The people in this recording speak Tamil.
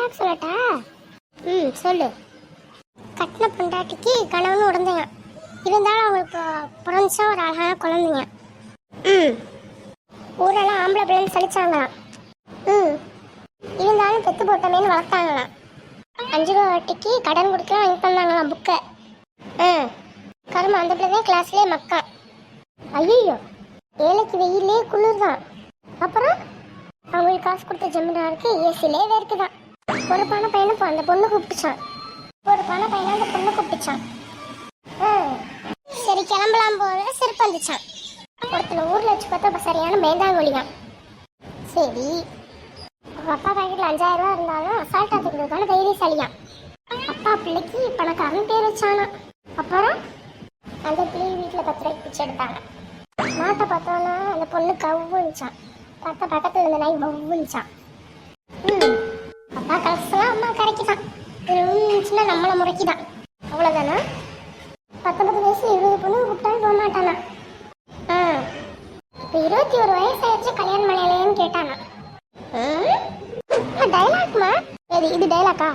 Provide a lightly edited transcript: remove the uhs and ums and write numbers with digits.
டைலாக் சொல்லட்டா? சொல்லு. கட்டின பொண்டாட்டிக்கு கணவன் உடந்தைங்க, இருந்தாலும் அவங்களுக்கு பிறந்துச்சா ஒரு அழகான குழந்தைங்க. ஊரெல்லாம் ஆம்பளை பிள்ளைன்னு சலிச்சாங்களாம். இருந்தாலும் பெத்து போட்டமேன்னு வளர்த்தாங்களாம். 5 ரூபா வட்டிக்கு கடன் கொடுக்க வாங்கி தந்தாங்களாம் புக்கை. கரும்பு அந்த பிள்ளை தான் கிளாஸ்லேயே மக்கா. ஐயோ, ஏழைக்கு வெயிலே குளிர்தான். அப்புறம் அவங்களுக்கு காசு கொடுத்த ஜமீனாருக்கு ஏசிலே வேர்க்குதான். ஒரு பண பையனை அந்த பொண்ணு கூப்பிட்டுச்சான். சரி கிளம்பலாம் போல செருப்பு வந்துச்சான். ஒருத்தர் ஊர்ல வச்சு பார்த்தா சரியான மேந்தாங்கொழிதான். சரி, அப்பா பாக்கெட்ல 5000 ரூபா இருந்தாலும் அசால்ட்டா தூக்கிறதுக்கான தைரியசாலியான். அப்பா பிள்ளைக்கு பணக்காரன் பேர் வச்சானா. அப்புறம் அந்த பிள்ளை வீட்டுல 10 ரூபாய்க்கு பிச்சை எடுத்தாங்க. நாட்டை பார்த்தோன்னா அந்த பொண்ணு கவ்வுச்சான். பார்த்தா பக்கத்துல இருந்த நாய் பவ்வுச்சான். அப்பா கலசலாம் அம்மா கரைக்குதான். இருந்துச்சுன்னா நம்மளை முறைக்குதான். அவ்வளவுதானா? 19 வயசு 20 பொண்ணு கூப்பிட்டாலும் போக மாட்டானா. இப்போ 21 வயசு ஆயிடுச்சு, கல்யாணம் பண்ணலையேன்னு கேட்டானா. டைலாக்மா? இது டைலாக்கா?